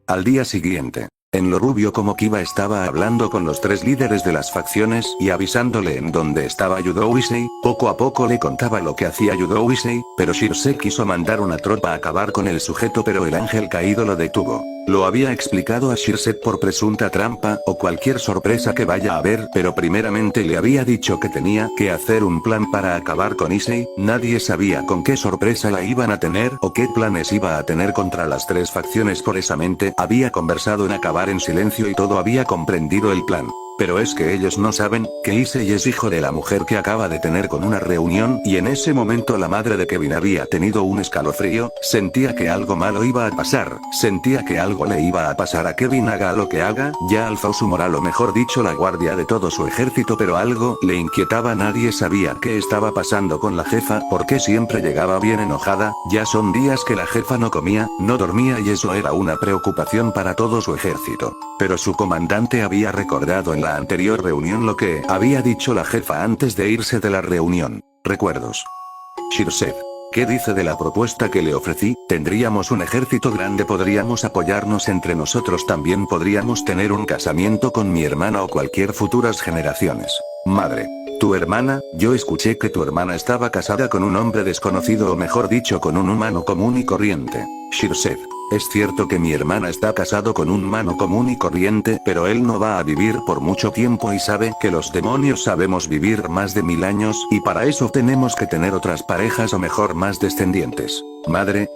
Al día siguiente, en lo rubio como Kiba estaba hablando con los 3 líderes de las facciones y avisándole en dónde estaba Yudowisei, poco a poco le contaba lo que hacía Yudowisei, pero Shirse quiso mandar una tropa a acabar con el sujeto pero el ángel caído lo detuvo. Lo había explicado a Shirse por presunta trampa o cualquier sorpresa que vaya a haber, pero primeramente le había dicho que tenía que hacer un plan para acabar con Issei. Nadie sabía con qué sorpresa la iban a tener o qué planes iba a tener contra las 3 facciones. Por esa mente había conversado en acabar en silencio y todo había comprendido el plan. Pero es que ellos no saben que Issei es hijo de la mujer que acaba de tener con una reunión y en ese momento la madre de Kevin había tenido un escalofrío, sentía que algo malo iba a pasar, sentía que algo le iba a pasar a Kevin haga lo que haga, ya alzó su moral o mejor dicho la guardia de todo su ejército pero algo le inquietaba, nadie sabía qué estaba pasando con la jefa porque siempre llegaba bien enojada, ya son días que la jefa no comía, no dormía y eso era una preocupación para todo su ejército. Pero su comandante había recordado en la anterior reunión lo que había dicho la jefa antes de irse de la reunión. Recuerdos. Shirse, ¿qué dice de la propuesta que le ofrecí? Tendríamos un ejército grande, podríamos apoyarnos entre nosotros, también podríamos tener un casamiento con mi hermana o cualquier futuras generaciones. Madre. Tu hermana, yo escuché que tu hermana estaba casada con un hombre desconocido o mejor dicho con un humano común y corriente. Shirse. Es cierto que mi hermana está casado con un humano común y corriente, pero él no va a vivir por mucho tiempo y sabe que los demonios sabemos vivir más de 1000 años y para eso tenemos que tener otras parejas o mejor más descendientes. Madre,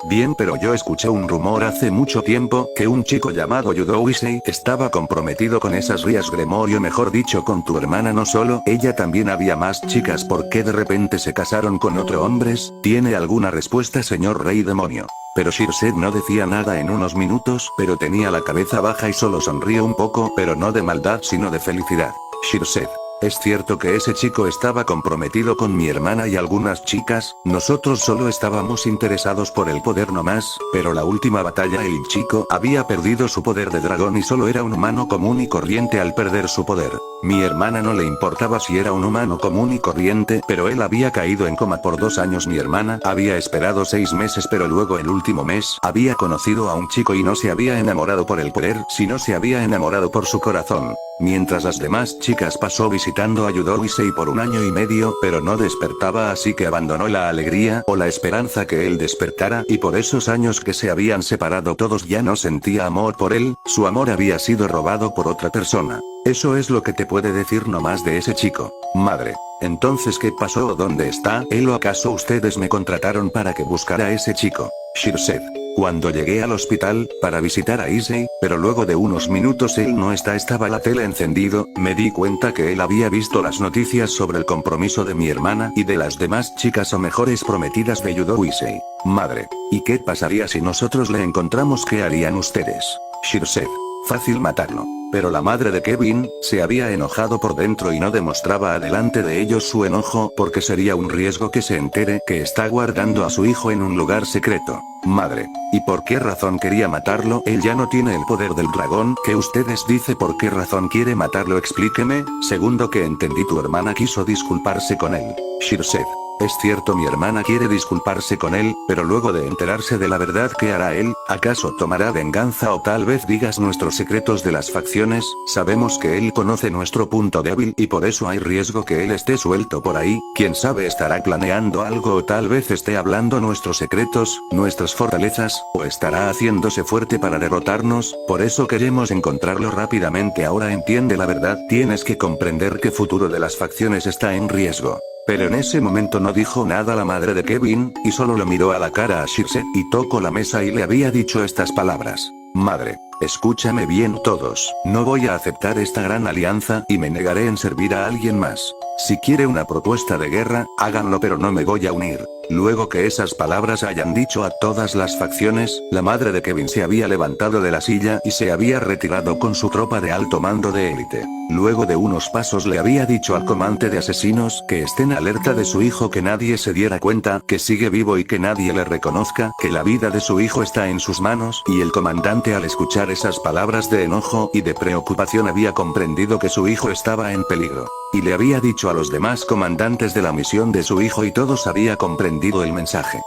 bien, pero yo escuché un rumor hace mucho tiempo que un chico llamado Yudowisei estaba comprometido con esas Rías Gremorio, mejor dicho con tu hermana. No solo ella, también había más chicas. ¿Por qué de repente se casaron con otro hombres? ¿Tiene alguna respuesta, señor Rey Demonio? Pero Shirse no decía nada en unos minutos, pero tenía la cabeza baja y solo sonrió un poco, pero no de maldad sino de felicidad. Shirse. Es cierto que ese chico estaba comprometido con mi hermana y algunas chicas, nosotros solo estábamos interesados por el poder nomás, pero la última batalla el chico había perdido su poder de dragón y solo era un humano común y corriente al perder su poder. Mi hermana no le importaba si era un humano común y corriente, pero él había caído en coma por 2 años. Mi hermana había esperado 6 meses, pero luego el último mes había conocido a un chico y no se había enamorado por el poder, sino se había enamorado por su corazón. Mientras las demás chicas pasó visitando a Yudowisei por 1 año y medio, pero no despertaba, así que abandonó la alegría o la esperanza que él despertara y por esos años que se habían separado todos ya no sentía amor por él, su amor había sido robado por otra persona. Eso es lo que te puede decir nomás de ese chico. Madre. Entonces ¿qué pasó o dónde está él o acaso ustedes me contrataron para que buscara a ese chico? Shirse. Cuando llegué al hospital, para visitar a Issei, pero luego de unos minutos él no estaba la tele encendido, me di cuenta que él había visto las noticias sobre el compromiso de mi hermana y de las demás chicas o mejores prometidas de Yudowisei. Madre. ¿Y qué pasaría si nosotros le encontramos? ¿Qué harían ustedes? Shirse. Fácil matarlo. Pero la madre de Kevin se había enojado por dentro y no demostraba delante de ellos su enojo porque sería un riesgo que se entere que está guardando a su hijo en un lugar secreto. Madre. ¿Y por qué razón quería matarlo? Él ya no tiene el poder del dragón. ¿Qué ustedes dice? ¿Por qué razón quiere matarlo? Explíqueme. Segundo que entendí, tu hermana quiso disculparse con él. Shirse. Es cierto, mi hermana quiere disculparse con él, pero luego de enterarse de la verdad, ¿qué hará él? ¿Acaso tomará venganza o tal vez digas nuestros secretos de las facciones? Sabemos que él conoce nuestro punto débil y por eso hay riesgo que él esté suelto por ahí, quién sabe, estará planeando algo o tal vez esté hablando nuestros secretos, nuestras fortalezas, o estará haciéndose fuerte para derrotarnos, por eso queremos encontrarlo rápidamente. Ahora entiende la verdad, tienes que comprender que el futuro de las facciones está en riesgo. Pero en ese momento no dijo nada la madre de Kevin, y solo lo miró a la cara a Shirse, y tocó la mesa y le había dicho estas palabras. Madre, escúchame bien todos, no voy a aceptar esta gran alianza y me negaré en servir a alguien más. Si quiere una propuesta de guerra, háganlo, pero no me voy a unir. Luego que esas palabras hayan dicho a todas las facciones, la madre de Kevin se había levantado de la silla y se había retirado con su tropa de alto mando de élite. Luego de unos pasos le había dicho al comandante de asesinos que estén alerta de su hijo, que nadie se diera cuenta que sigue vivo y que nadie le reconozca que la vida de su hijo está en sus manos, y el comandante al escuchar esas palabras de enojo y de preocupación había comprendido que su hijo estaba en peligro. Y le había dicho a los demás comandantes de la misión de su hijo y todos había comprendido el mensaje.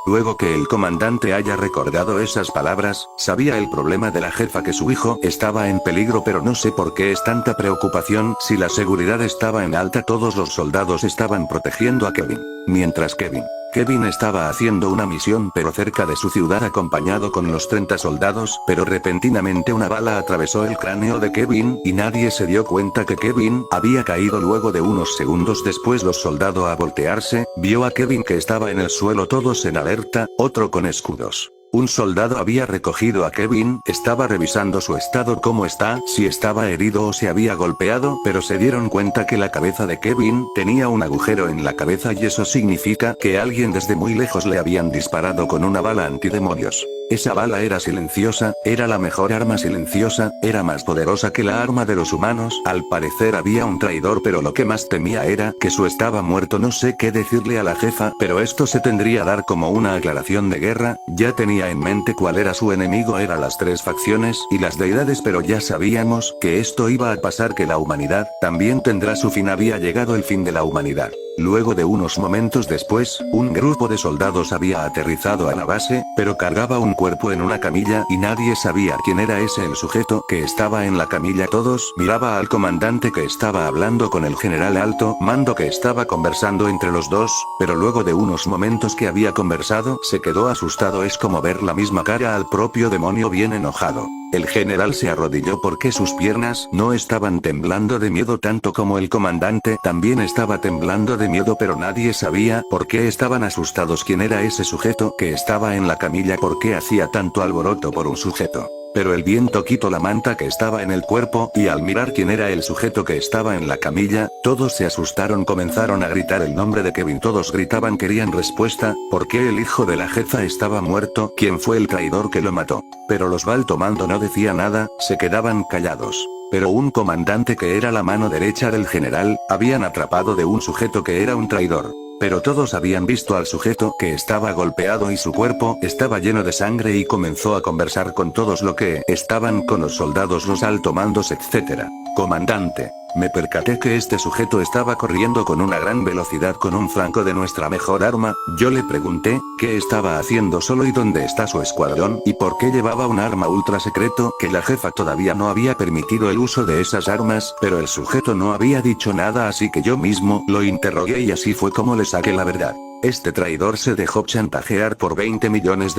Luego que el comandante haya recordado esas palabras, sabía el problema de la jefa, que su hijo estaba en peligro, pero no sé por qué es tanta preocupación si la seguridad estaba en alta. Todos los soldados estaban protegiendo a Kevin. Mientras Kevin estaba haciendo una misión pero cerca de su ciudad acompañado con los 30 soldados, pero repentinamente una bala atravesó el cráneo de Kevin y nadie se dio cuenta que Kevin había caído. Luego de unos segundos después los soldados a voltearse, vio a Kevin que estaba en el suelo, todos en alerta, otro con escudos. Un soldado había recogido a Kevin, estaba revisando su estado, cómo está, si estaba herido o se había golpeado, pero se dieron cuenta que la cabeza de Kevin tenía un agujero en la cabeza y eso significa que alguien desde muy lejos le habían disparado con una bala antidemonios. Esa bala era silenciosa, era la mejor arma silenciosa, era más poderosa que la arma de los humanos. Al parecer había un traidor, pero lo que más temía era que su estaba muerto. No sé qué decirle a la jefa, pero esto se tendría a dar como una aclaración de guerra. Ya tenía en mente cuál era su enemigo, eran las 3 facciones y las deidades, pero ya sabíamos que esto iba a pasar, que la humanidad también tendrá su fin. Había llegado el fin de la humanidad. Luego de unos momentos después, un grupo de soldados había aterrizado a la base, pero cargaba un cuerpo en una camilla y nadie sabía quién era el sujeto que estaba en la camilla. Todos miraba al comandante que estaba hablando con el general alto mando que estaba conversando entre los dos, pero luego de unos momentos que había conversado se quedó asustado. Es como ver la misma cara al propio demonio, bien enojado. El general se arrodilló porque sus piernas no estaban temblando de miedo tanto como el comandante también estaba temblando de miedo, pero nadie sabía por qué estaban asustados. ¿Quién era ese sujeto que estaba en la camilla? ¿Por qué hacía tanto alboroto por un sujeto? Pero el viento quitó la manta que estaba en el cuerpo y al mirar quién era el sujeto que estaba en la camilla, todos se asustaron, comenzaron a gritar el nombre de Kevin. Todos gritaban, querían respuesta. ¿Por qué el hijo de la jefa estaba muerto? ¿Quién fue el traidor que lo mató? Pero los alto mando no decía nada, se quedaban callados. Pero un comandante que era la mano derecha del general, habían atrapado de un sujeto que era un traidor. Pero todos habían visto al sujeto que estaba golpeado y su cuerpo estaba lleno de sangre y comenzó a conversar con todos lo que estaban con los soldados, los alto mandos, etc. Comandante, me percaté que este sujeto estaba corriendo con una gran velocidad con un franco de nuestra mejor arma. Yo le pregunté, ¿qué estaba haciendo solo y dónde está su escuadrón y por qué llevaba un arma ultra secreto? Que la jefa todavía no había permitido el uso de esas armas, pero el sujeto no había dicho nada, así que yo mismo lo interrogué y así fue como le saqué la verdad. Este traidor se dejó chantajear por $20 millones,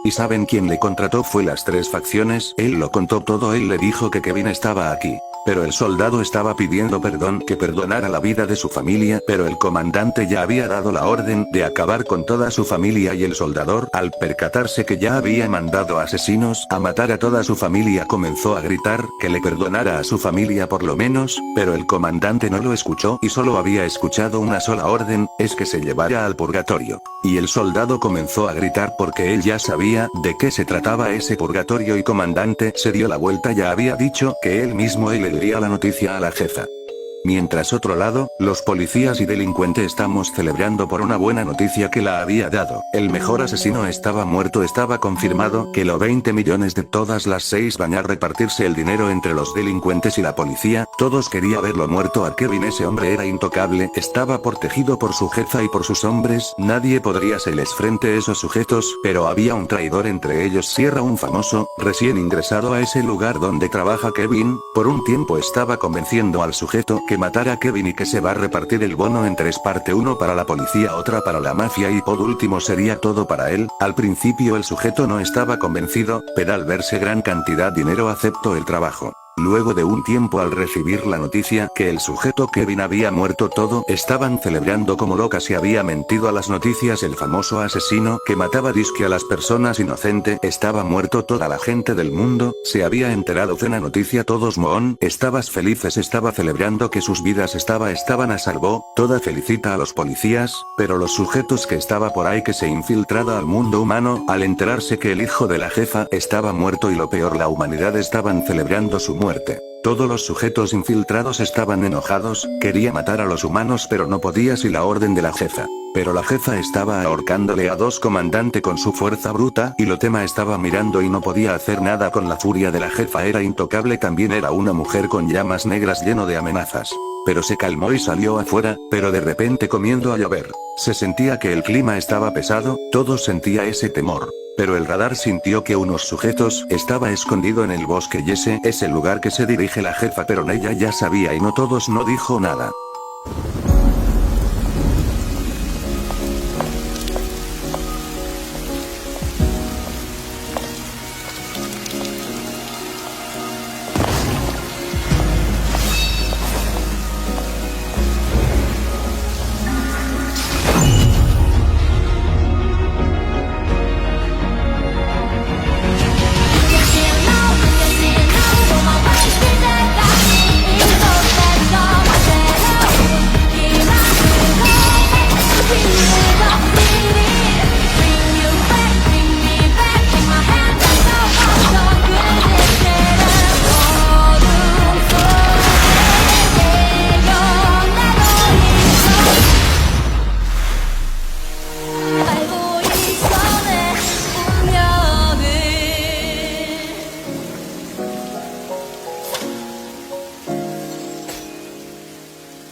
y ¿saben quién le contrató? Fue las 3 facciones. Él lo contó todo, él le dijo que Kevin estaba aquí. Pero el soldado estaba pidiendo perdón, que perdonara la vida de su familia, pero el comandante ya había dado la orden de acabar con toda su familia y el soldador, al percatarse que ya había mandado asesinos a matar a toda su familia, comenzó a gritar que le perdonara a su familia por lo menos, pero el comandante no lo escuchó y solo había escuchado una sola orden, es que se llevara al purgatorio. Y el soldado comenzó a gritar porque él ya sabía de qué se trataba ese purgatorio y comandante se dio la vuelta, ya había dicho que él mismo le diría la noticia a la jefa. Mientras otro lado, los policías y delincuentes estamos celebrando por una buena noticia que la había dado. El mejor asesino estaba muerto, estaba confirmado que los 20 millones de todas las 6 van a repartirse el dinero entre los delincuentes y la policía. Todos querían verlo muerto a Kevin, ese hombre era intocable, estaba protegido por su jefa y por sus hombres, nadie podría hacerles frente a esos sujetos, pero había un traidor entre ellos, Sierra, un famoso, recién ingresado a ese lugar donde trabaja Kevin, por un tiempo estaba convenciendo al sujeto que matara a Kevin y que se va a repartir el bono en 3 partes, uno para la policía, otra para la mafia y por último sería todo para él. Al principio el sujeto no estaba convencido, pero al verse gran cantidad de dinero aceptó el trabajo. Luego de un tiempo, al recibir la noticia que el sujeto Kevin había muerto, todo estaban celebrando como locas y había mentido a las noticias. El famoso asesino que mataba disque a las personas inocentes estaba muerto, toda la gente del mundo se había enterado de la noticia, todos mohón, estabas felices, estaba celebrando que sus vidas estaban a salvo, toda felicita a los policías, pero los sujetos que estaba por ahí que se infiltrada al mundo humano, al enterarse que el hijo de la jefa estaba muerto y lo peor, la humanidad estaban celebrando su muerte. Todos los sujetos infiltrados estaban enojados, quería matar a los humanos pero no podía sin la orden de la jefa. Pero la jefa estaba ahorcándole a 2 comandantes con su fuerza bruta y lo tema estaba mirando y no podía hacer nada con la furia de la jefa, era intocable, también era una mujer con llamas negras lleno de amenazas. pero se calmó y salió afuera, pero de repente comiendo a llover. Se sentía que el clima estaba pesado, todos sentía ese temor. Pero el radar sintió que unos sujetos estaba escondido en el bosque y ese es el lugar que se dirige la jefa, pero ella ya sabía y no dijo nada.